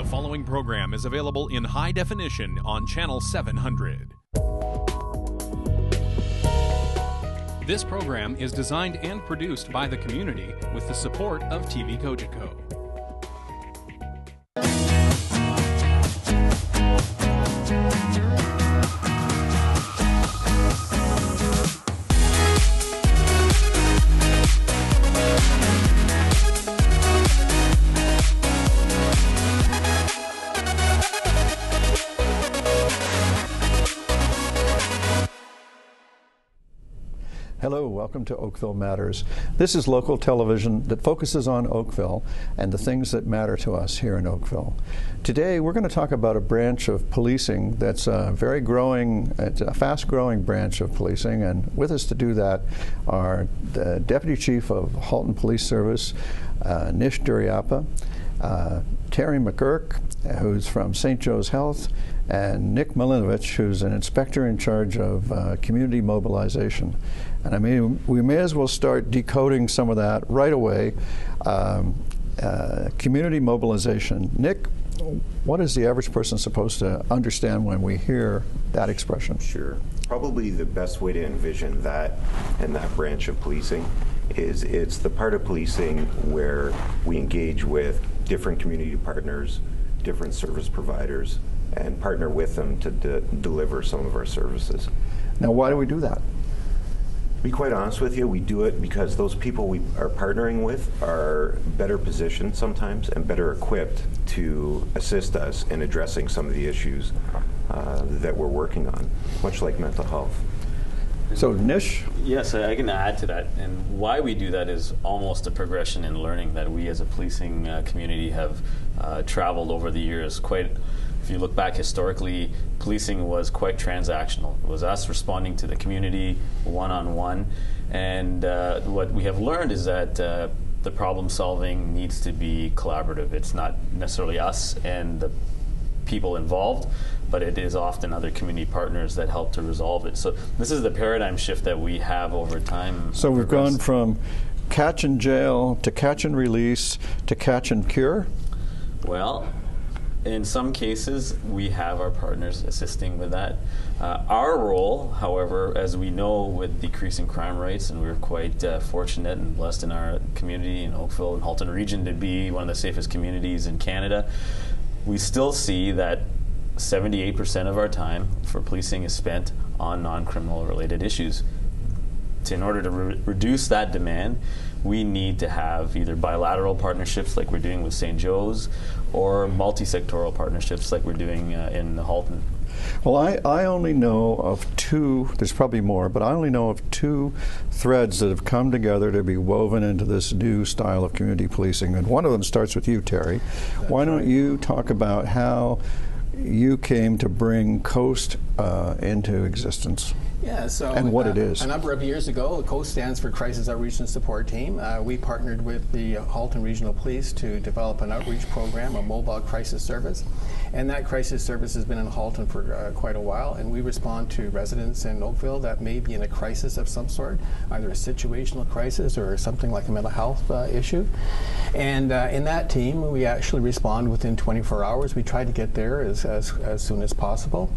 following program is available in high definition on Channel 700. This program is designed and produced by the community with the support of TV Cogeco. Hello, welcome to Oakville Matters. This is local television that focuses on Oakville and the things that matter to us here in Oakville. Today we're going to talk about a branch of policing that's very growing, it's a fast-growing branch of policing, and with us to do that are the Deputy Chief of Halton Police Service, Duraiappah, Terry McGurk, who's from St. Joe's Health, and Nick Milinovich, who's an inspector in charge of community mobilization. And I mean, we may as well start decoding some of that right away. Community mobilization. Nick, what is the average person supposed to understand when we hear that expression? Sure. Probably the best way to envision that and that branch of policing is it's the part of policing where we engage with different community partners, different service providers, and partner with them to deliver some of our services. Now, why do we do that? To be quite honest with you, we do it because those people we are partnering with are better positioned sometimes and better equipped to assist us in addressing some of the issues that we're working on, much like mental health. So, Nish? Yes, I can add to that. And why we do that is almost a progression in learning that we as a policing community have traveled over the years. If you look back historically, policing was quite transactional. It was us responding to the community one-on-one. And what we have learned is that the problem solving needs to be collaborative. It's not necessarily us and the people involved, but it is often other community partners that help to resolve it. So this is the paradigm shift that we have over time. So we've gone from catch and jail to catch and release to catch and cure? Well, in some cases, we have our partners assisting with that. Our role, however, as we know with decreasing crime rates, and we're quite fortunate and blessed in our community in Oakville and Halton region to be one of the safest communities in Canada, we still see that 78% of our time for policing is spent on non-criminal related issues. In order to reduce that demand, we need to have either bilateral partnerships like we're doing with St. Joe's or multi-sectoral partnerships like we're doing in Halton. Well, I only know of two, there's probably more, but I only know of two threads that have come together to be woven into this new style of community policing, and one of them starts with you, Terry. Why don't you talk about how you came to bring COAST into existence? Yeah, so and what it is. A number of years ago, COAST stands for Crisis Outreach and Support Team. We partnered with the Halton Regional Police to develop an outreach program, a mobile crisis service. And that crisis service has been in Halton for quite a while, and we respond to residents in Oakville that may be in a crisis of some sort, either a situational crisis or something like a mental health issue. And in that team, we actually respond within 24 hours. We try to get there as soon as possible.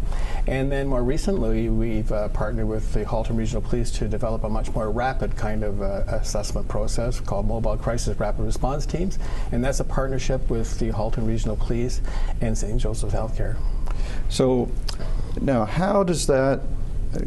And then more recently, we've partnered with the Halton Regional Police to develop a much more rapid kind of assessment process called Mobile Crisis Rapid Response Teams. And that's a partnership with the Halton Regional Police and St. Joseph's Healthcare. So now how does that,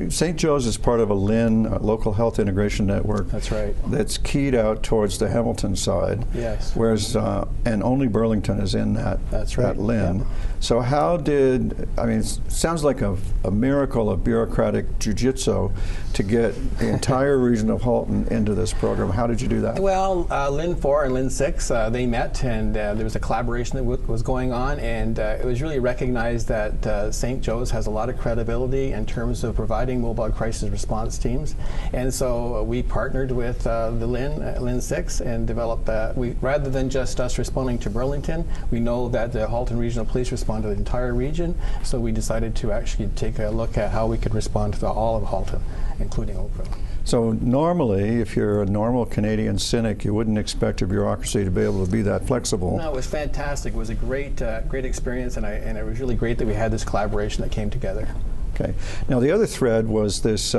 St. Joe's is part of a LIN, a local health integration network. That's right. That's keyed out towards the Hamilton side. Yes. Whereas, and only Burlington is in that, that's right. that LIN. Yep. So how did, I mean, it sounds like a miracle of bureaucratic jiu-jitsu to get the entire region of Halton into this program. How did you do that? Well, LIN 4 and LIN 6, they met, and there was a collaboration that was going on, and it was really recognized that St. Joe's has a lot of credibility in terms of providing mobile crisis response teams. And so we partnered with the LIN 6 and developed that. Rather than just us responding to Burlington, we know that the Halton Regional Police respond to the entire region, so we decided to actually take a look at how we could respond to all of Halton, including Oakville. So normally, if you're a normal Canadian cynic, you wouldn't expect a bureaucracy to be able to be that flexible. No, it was fantastic. It was a great experience, and it was really great that we had this collaboration that came together. Okay. Now the other thread was this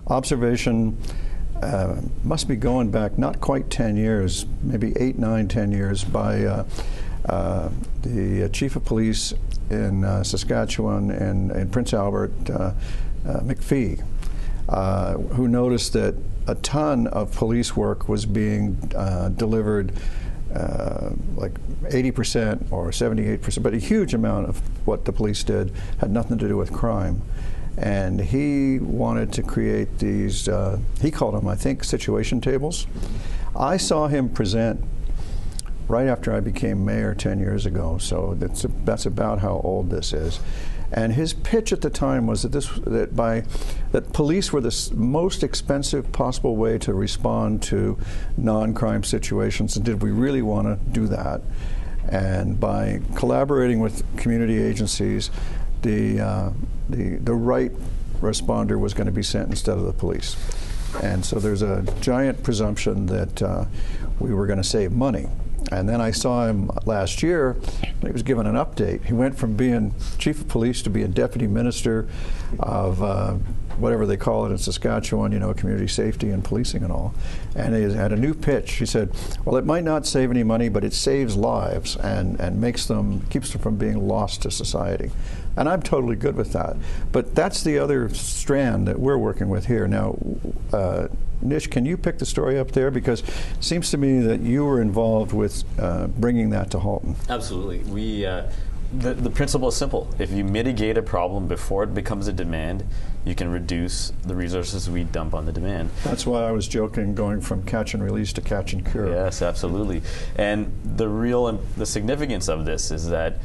observation, must be going back not quite 10 years, maybe 8, 9, 10 years, by the chief of police in Saskatchewan and Prince Albert, McPhee, who noticed that a ton of police work was being delivered, like 80% or 78%, but a huge amount of what the police did had nothing to do with crime. And he wanted to create these, he called them, I think, situation tables. I saw him present right after I became mayor 10 years ago, so that's about how old this is. And his pitch at the time was that police were the most expensive possible way to respond to non-crime situations, and did we really want to do that? And by collaborating with community agencies, the right responder was going to be sent instead of the police. And so there's a giant presumption that we were going to save money. And then I saw him last year, he was given an update. He went from being chief of police to being deputy minister of whatever they call it in Saskatchewan, you know, community safety and policing and all. And he had a new pitch. He said, well, it might not save any money, but it saves lives and keeps them from being lost to society. And I'm totally good with that. But that's the other strand that we're working with here. Now, Nish, can you pick the story up there? Because it seems to me that you were involved with bringing that to Halton. Absolutely. The principle is simple. If you mitigate a problem before it becomes a demand, you can reduce the resources we dump on the demand. That's why I was joking, going from catch and release to catch and cure. Yes, absolutely. And the significance of this is that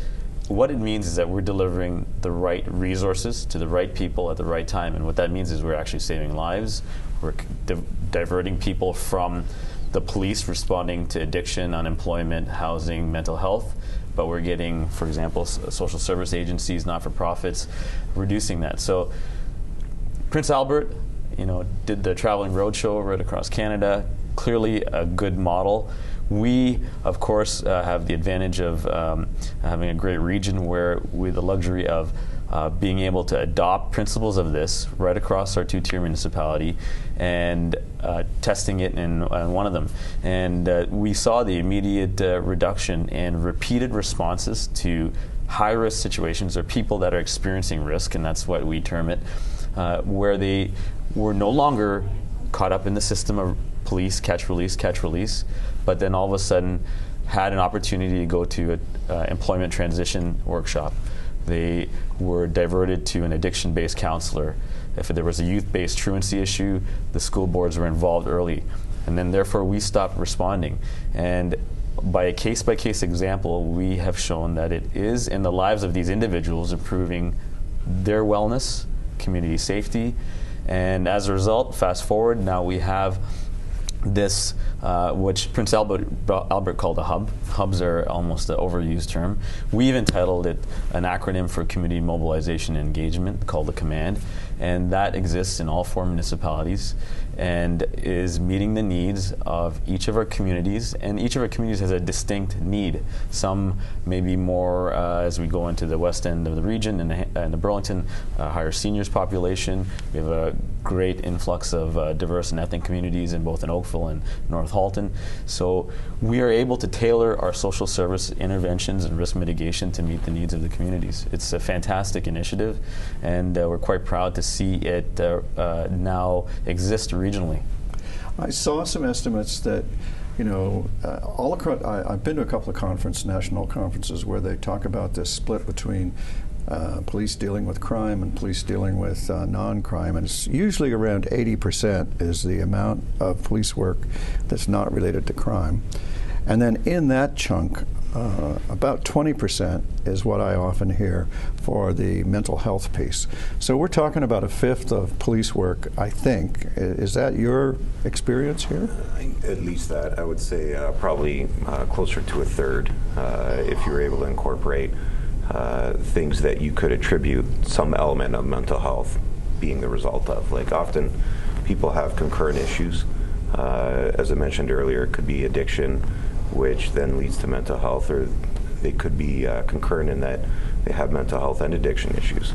what it means is that we're delivering the right resources to the right people at the right time. And what that means is we're actually saving lives. We're diverting people from the police responding to addiction, unemployment, housing, mental health. But we're getting, for example, social service agencies, not-for-profits, reducing that. So Prince Albert, did the traveling roadshow right across Canada. Clearly a good model. We, of course, have the advantage of having a great region where we have the luxury of being able to adopt principles of this right across our two-tier municipality and testing it in one of them. And we saw the immediate reduction in repeated responses to high-risk situations or people that are experiencing risk, and that's what we term it, where they were no longer caught up in the system of police, catch, release, but then all of a sudden had an opportunity to go to an employment transition workshop. They were diverted to an addiction-based counselor. If there was a youth-based truancy issue, the school boards were involved early. And then therefore we stopped responding. And by a case-by-case example, we have shown that it is in the lives of these individuals improving their wellness, community safety. And as a result, fast forward, now we have this, which Prince Albert called a hub. Hubs are almost an overused term. We've entitled it an acronym for Community Mobilization and Engagement called the COMMAND, and that exists in all 4 municipalities and is meeting the needs of each of our communities, and each of our communities has a distinct need. Some may be more, as we go into the west end of the region and the Burlington, higher seniors population. We have a great influx of diverse and ethnic communities in both in Oakville and North Halton. So we are able to tailor our social service interventions and risk mitigation to meet the needs of the communities. It's a fantastic initiative, and we're quite proud to see it now exist regionally. I saw some estimates that, all across, I've been to a couple of national conferences where they talk about this split between police dealing with crime and police dealing with non-crime, and it's usually around 80% is the amount of police work that's not related to crime. And then in that chunk, about 20% is what I often hear for the mental health piece. So we're talking about 1/5 of police work, I think. Is that your experience here? At least that. I would say probably closer to 1/3 if you're able to incorporate things that you could attribute some element of mental health being the result of. Like often people have concurrent issues. As I mentioned earlier, it could be addiction, which then leads to mental health, or they could be concurrent in that they have mental health and addiction issues.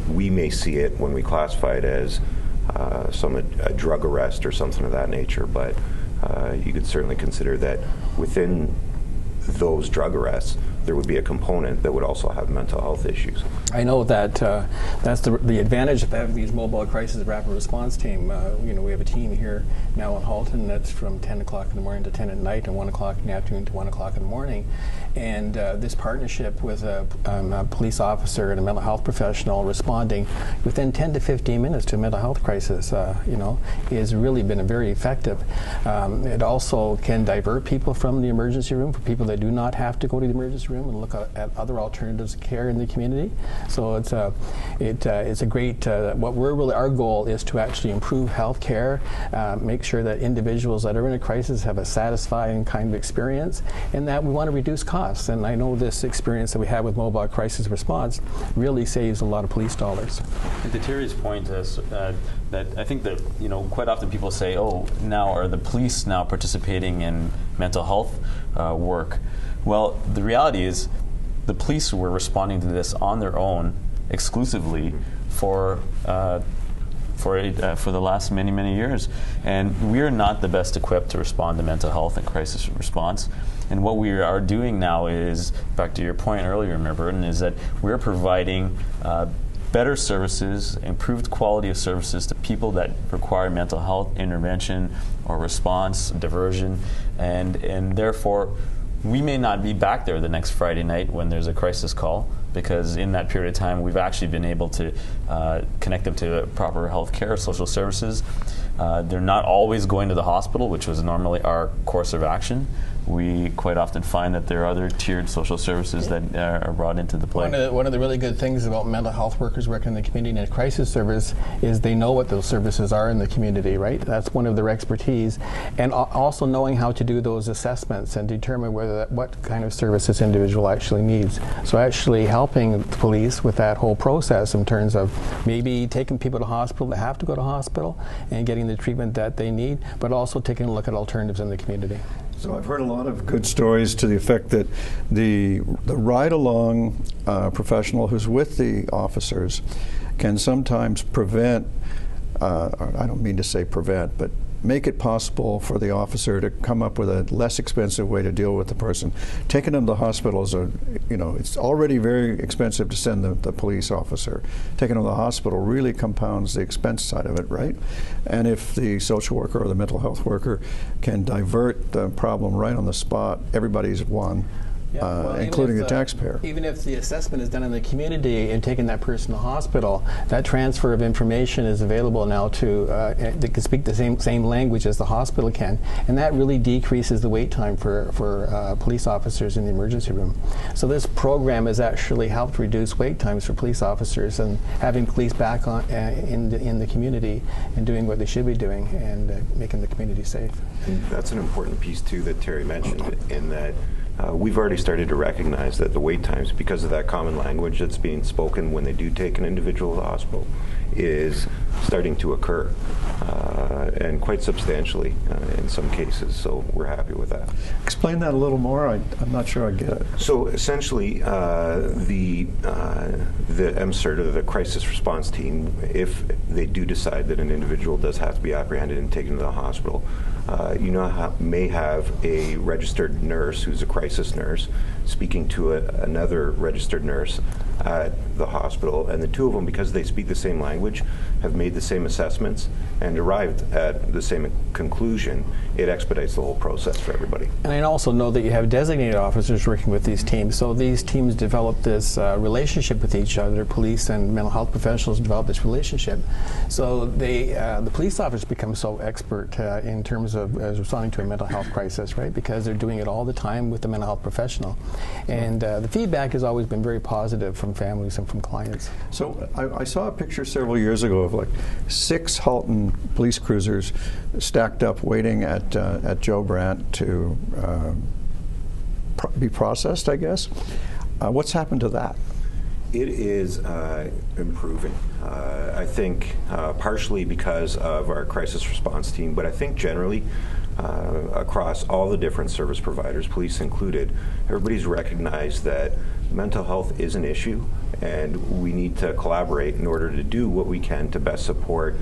We may see it when we classify it as a drug arrest or something of that nature, but you could certainly consider that within those drug arrests, there would be a component that would also have mental health issues. I know that that's the advantage of having these mobile crisis rapid response team. We have a team here now in Halton that's from 10 o'clock in the morning to 10 at night, and 1 o'clock in the afternoon to 1 o'clock in the morning. And this partnership with a police officer and a mental health professional responding within 10 to 15 minutes to a mental health crisis, has really been very effective. It also can divert people from the emergency room for people that do not have to go to the emergency room and look at other alternatives of care in the community. So it's a great. Our goal is to actually improve health care, make sure that individuals that are in a crisis have a satisfying kind of experience, and that we want to reduce costs. And I know this experience that we have with mobile crisis response really saves a lot of police dollars. And to Terry's point, that I think that quite often people say, "Oh, now are the police now participating in mental health work?" Well, the reality is the police were responding to this on their own exclusively for the last many years. And we're not the best equipped to respond to mental health and crisis response. And what we are doing now is, back to your point earlier, Mayor Burton, is that we're providing better services, improved quality of services to people that require mental health intervention or response, diversion, and therefore we may not be back there the next Friday night when there's a crisis call, because in that period of time we've actually been able to connect them to proper health care, social services. They're not always going to the hospital, which was normally our course of action. We quite often find that there are other tiered social services that are brought into the play. One of the really good things about mental health workers working in the community and crisis service is they know what those services are in the community, right? That's one of their expertise. And also knowing how to do those assessments and determine what kind of service this individual actually needs. So actually helping the police with that whole process in terms of maybe taking people to hospital that have to go to hospital and getting the treatment that they need, but also taking a look at alternatives in the community. So I've heard a lot of good stories to the effect that the ride-along professional who's with the officers can sometimes prevent, I don't mean to say prevent, but make it possible for the officer to come up with a less expensive way to deal with the person. Taking them to hospitals, it's already very expensive to send the police officer. Taking them to the hospital really compounds the expense side of it, right? And if the social worker or the mental health worker can divert the problem right on the spot, everybody's won. Yeah, including the taxpayer. Even if the assessment is done in the community and taking that person to hospital, that transfer of information is available now to, they can speak the same language as the hospital can, and that really decreases the wait time for police officers in the emergency room. So this program has actually helped reduce wait times for police officers and having police back on, in the community and doing what they should be doing and making the community safe. And that's an important piece too that Terry mentioned, in that we've already started to recognize that the wait times, because of that common language that's being spoken when they do take an individual to the hospital, is starting to occur, and quite substantially in some cases, so we're happy with that. Explain that a little more. I'm not sure I get it. So essentially, the MCERT, or the crisis response team, if they do decide that an individual does have to be apprehended and taken to the hospital, may have a registered nurse who's a crisis nurse speaking to another registered nurse at the hospital, and the two of them, because they speak the same language, have made the same assessments and arrived at the same conclusion. It expedites the whole process for everybody. And I also know that you have designated officers working with these teams, so these teams develop this relationship with each other. Police and mental health professionals develop this relationship. So the police officers become so expert in terms of responding to a mental health crisis, right? Because they're doing it all the time with the mental health professional. And the feedback has always been very positive from families and from clients. So I saw a picture several years ago of like 6 Halton police cruisers stacked up waiting at Joe Brandt to be processed, I guess. What's happened to that? It is improving. I think partially because of our crisis response team, but I think generally across all the different service providers, police included, everybody's recognized that mental health is an issue, and we need to collaborate in order to do what we can to best support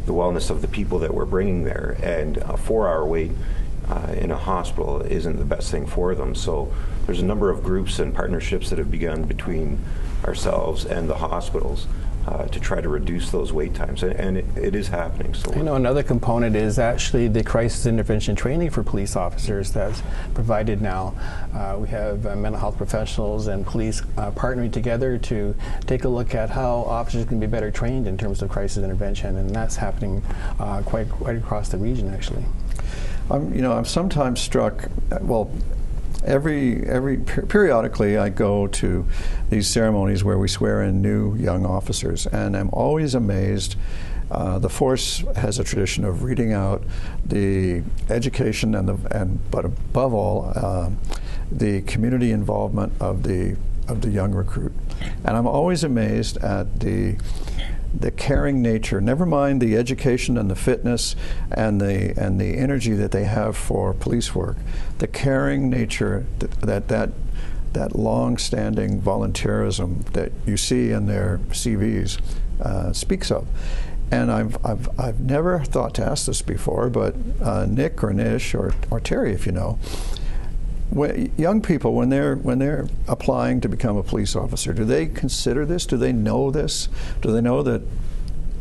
the wellness of the people that we're bringing there. And a 4-hour wait in a hospital isn't the best thing for them. So there's a number of groups and partnerships that have begun between ourselves and the hospitals to try to reduce those wait times, and it is happening. So I know another component is actually the crisis intervention training for police officers that's provided now. We have mental health professionals and police partnering together to take a look at how officers can be better trained in terms of crisis intervention, and that's happening quite across the region, actually. I'm sometimes struck, well, periodically I go to these ceremonies where we swear in new young officers, and I'm always amazed. The force has a tradition of reading out the education but above all the community involvement of the young recruit, and I'm always amazed at the caring nature, never mind the education and the fitness and the energy that they have for police work, the caring nature that long-standing volunteerism that you see in their CVs speaks of. And I've never thought to ask this before, but Nick or Nish or Terry, if you know, young people, when they're applying to become a police officer, do they consider this? Do they know this? Do they know that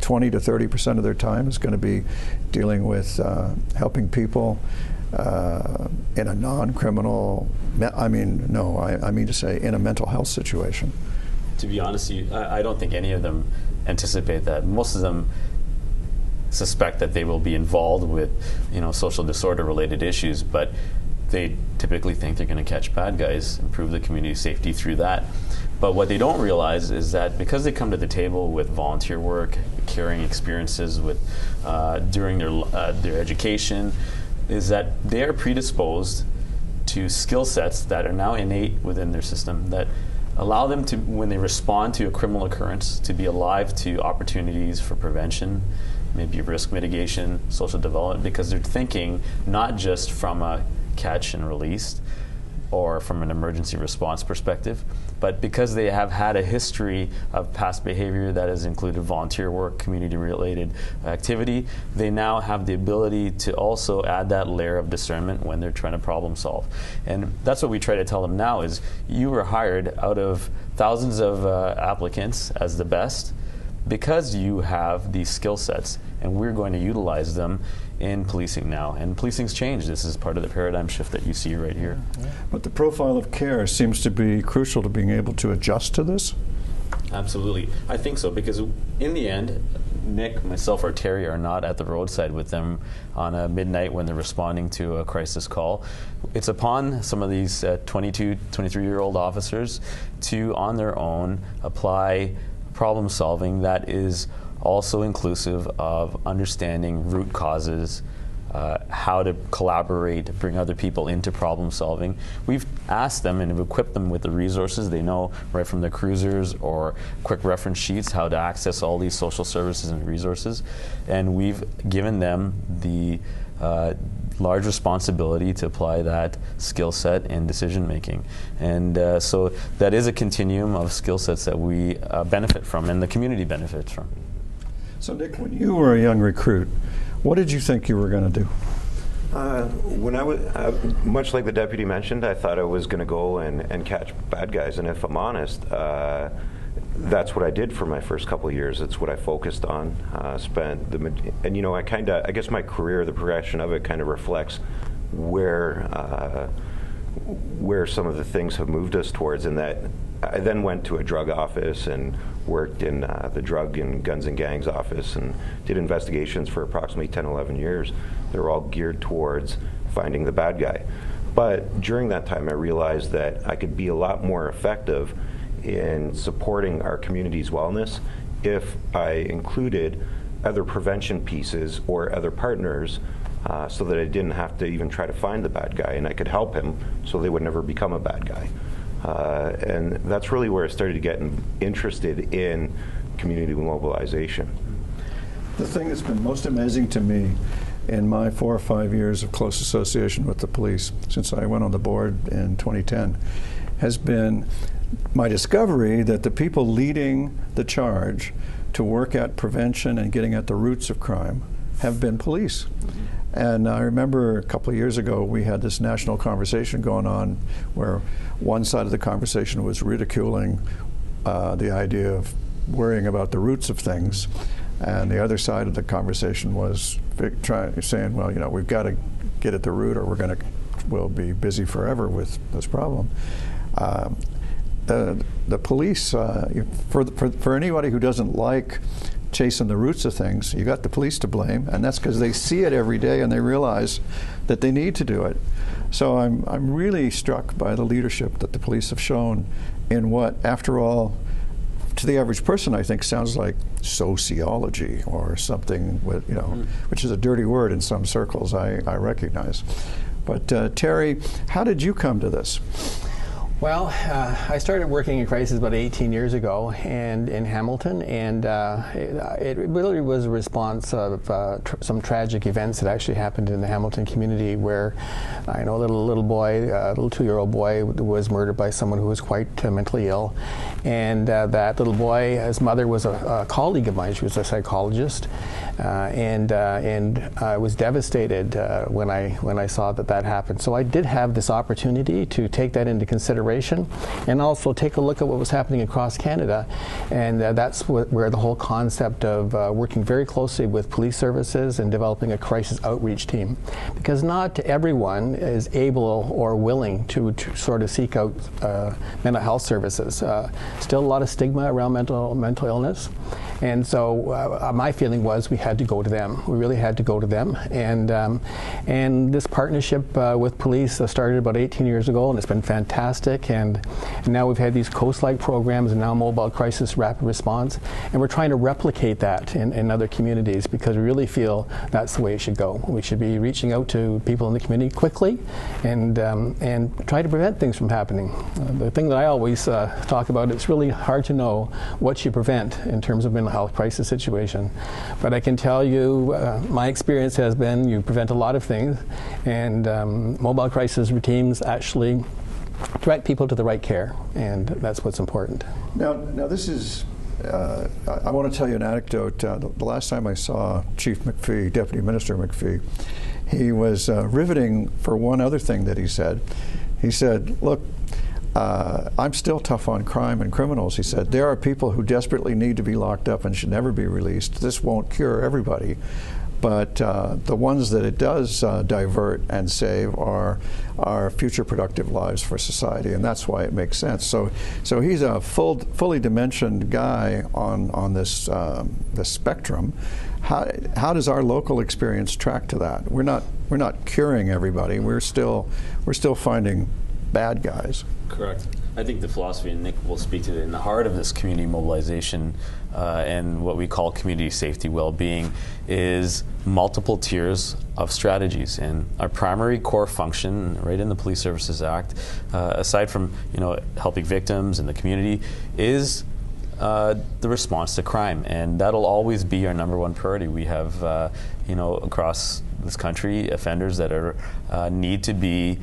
20 to 30% of their time is going to be dealing with helping people in a non-criminal, I mean to say in a mental health situation? To be honest with you, I don't think any of them anticipate that. Most of them suspect that they will be involved with, social disorder related issues, but they typically think they're going to catch bad guys, improve the community safety through that. But what they don't realize is that because they come to the table with volunteer work, caring experiences with during their education, is that they are predisposed to skill sets that are now innate within their system that allow them to, when they respond to a criminal occurrence, to be alive to opportunities for prevention, maybe risk mitigation, social development, because they're thinking not just from a catch and release or from an emergency response perspective, but because they have had a history of past behavior that has included volunteer work, community-related activity, they now have the ability to also add that layer of discernment when they're trying to problem solve. And that's what we try to tell them now is, you were hired out of thousands of applicants as the best because you have these skill sets, and we're going to utilize them in policing now. And policing's changed. This is part of the paradigm shift that you see right here. But the profile of care seems to be crucial to being able to adjust to this? Absolutely. I think so, because in the end, Nick, myself, or Terry are not at the roadside with them on a midnight when they're responding to a crisis call. It's upon some of these 22, 23-year-old officers to, on their own, apply problem solving that is also inclusive of understanding root causes, how to collaborate, bring other people into problem solving. We've asked them and have equipped them with the resources they know right from the cruisers or quick reference sheets how to access all these social services and resources. And we've given them the large responsibility to apply that skill set in decision making. And so that is a continuum of skill sets that we benefit from and the community benefits from. So Nick, when you were a young recruit, what did you think you were going to do? When I was, much like the deputy mentioned, I thought I was going to go and catch bad guys. And if I'm honest, that's what I did for my first couple of years. It's what I focused on. I guess my career, the progression of it, kind of reflects where some of the things have moved us towards. In that, I then went to a drug office and worked in the drug and guns and gangs office and did investigations for approximately 10, 11 years. They were all geared towards finding the bad guy. But during that time, I realized that I could be a lot more effective in supporting our community's wellness if I included other prevention pieces or other partners so that I didn't have to even try to find the bad guy, and I could help him so they would never become a bad guy. And that's really where I started to get interested in community mobilization. The thing that's been most amazing to me in my 4 or 5 years of close association with the police, since I went on the board in 2010, has been my discovery that the people leading the charge to work at prevention and getting at the roots of crime have been police. And I remember a couple of years ago we had this national conversation going on where one side of the conversation was ridiculing the idea of worrying about the roots of things, and the other side of the conversation was saying, well, we've got to get at the root or we'll be busy forever with this problem. The police, for anybody who doesn't like chasing the roots of things, you got the police to blame, and that's because they see it every day and they realize that they need to do it. So I'm really struck by the leadership that the police have shown in what, after all, to the average person, I think sounds like sociology or something with, which is a dirty word in some circles, I recognize. But Terry, how did you come to this? Well, I started working in crisis about 18 years ago, and in Hamilton, and it really was a response of some tragic events that actually happened in the Hamilton community, where I know a little boy, a little 2-year-old boy, was murdered by someone who was quite mentally ill, and that little boy, his mother was a colleague of mine. She was a psychologist, and I was devastated when I saw that happened. So I did have this opportunity to take that into consideration and also take a look at what was happening across Canada, and that's where the whole concept of working very closely with police services and developing a crisis outreach team, because not everyone is able or willing to sort of seek out mental health services. Still a lot of stigma around mental illness, and so my feeling was we had to go to them. We really had to go to them, and this partnership with police started about 18 years ago, and it's been fantastic. And now we've had these coast-like programs and now mobile crisis rapid response, and we're trying to replicate that in other communities, because we really feel that's the way it should go. We should be reaching out to people in the community quickly and try to prevent things from happening. The thing that I always talk about, it's really hard to know what you prevent in terms of mental health crisis situation, but I can tell you my experience has been you prevent a lot of things, and mobile crisis teams actually direct people to the right care, and that's what's important. Now this is, I want to tell you an anecdote. The last time I saw Chief McPhee, Deputy Minister McPhee, he was riveting for one other thing that he said. He said, look, I'm still tough on crime and criminals. He said, there are people who desperately need to be locked up and should never be released. This won't cure everybody, but the ones that it does divert and save are future productive lives for society, and that's why it makes sense. So he's a fully dimensioned guy on this spectrum. How does our local experience track to that? We're not curing everybody. We're still finding bad guys. Correct. I think the philosophy, and Nick will speak to it, in the heart of this community mobilization and what we call community safety well-being is multiple tiers of strategies. And our primary core function, right in the Police Services Act, aside from helping victims and the community, is the response to crime, and that'll always be our #1 priority. We have across this country offenders that are need to be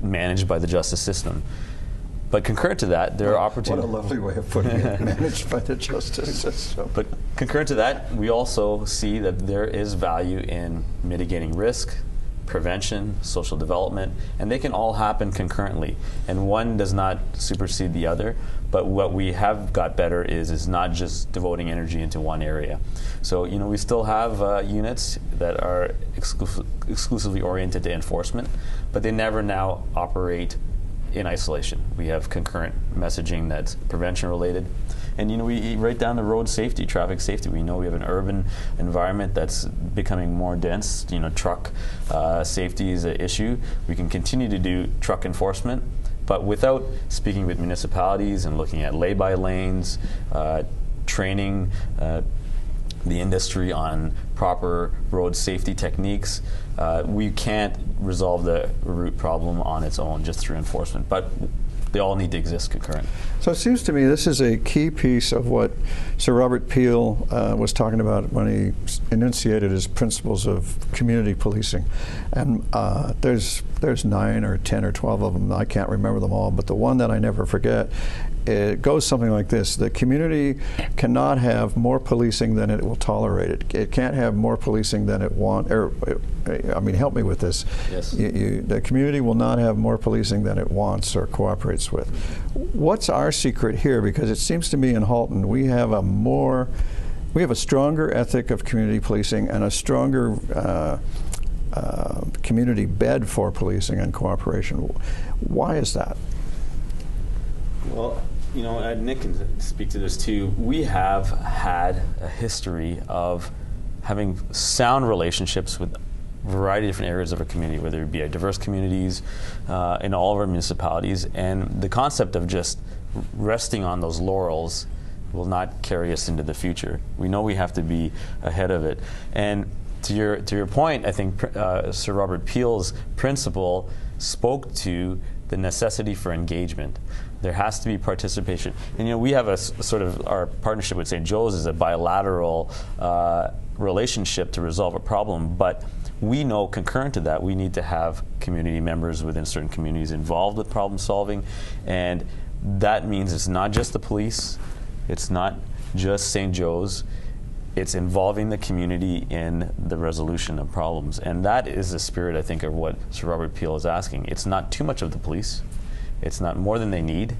managed by the justice system. But concurrent to that, there are opportunities. What a lovely way of putting it, managed by the justice system. But concurrent to that, we also see that there is value in mitigating risk, prevention, social development, and they can all happen concurrently. And one does not supersede the other, but what we have got better is not just devoting energy into one area. So, we still have units that are exclusively oriented to enforcement, but they never now operate in isolation. We have concurrent messaging that's prevention related. And we right down the road safety, traffic safety. We know we have an urban environment that's becoming more dense. Truck safety is an issue. We can continue to do truck enforcement, but without speaking with municipalities and looking at lay-by lanes, training the industry on proper road safety techniques, we can't resolve the root problem on its own just through enforcement. But they all need to exist concurrent. So it seems to me this is a key piece of what Sir Robert Peel was talking about when he enunciated his principles of community policing. And there's 9 or 10 or 12 of them. I can't remember them all, but the one that I never forget, it goes something like this: the community cannot have more policing than it will tolerate. It can't have more policing than it wants. I mean, help me with this. Yes. The community will not have more policing than it wants or cooperates with. What's our secret here? Because it seems to me in Halton we have a stronger ethic of community policing and a stronger community bed for policing and cooperation. Why is that? Well, you know, Nick can speak to this too. We have had a history of having sound relationships with a variety of different areas of our community, whether it be our diverse communities in all of our municipalities. And the concept of just resting on those laurels will not carry us into the future. We know we have to be ahead of it. And to your point, I think Sir Robert Peel's principle spoke to the necessity for engagement. There has to be participation. And you know, we have a sort of, our partnership with St. Joe's is a bilateral relationship to resolve a problem, but we know concurrent to that we need to have community members within certain communities involved with problem solving, and that means it's not just the police, it's not just St. Joe's, it's involving the community in the resolution of problems. And that is the spirit, I think, of what Sir Robert Peel is asking. It's not too much of the police. It's not more than they need.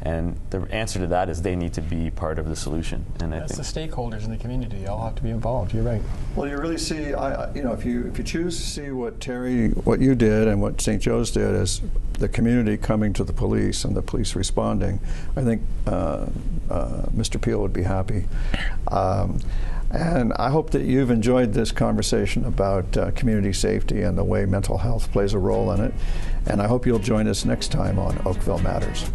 And the answer to that is they need to be part of the solution. And that's the stakeholders in the community. They all have to be involved. You're right. Well, you really see, you know, if you choose to see what you did and what St. Joe's did as the community coming to the police and the police responding, I think Mr. Peel would be happy. And I hope that you've enjoyed this conversation about community safety and the way mental health plays a role in it. And I hope you'll join us next time on Oakville Matters.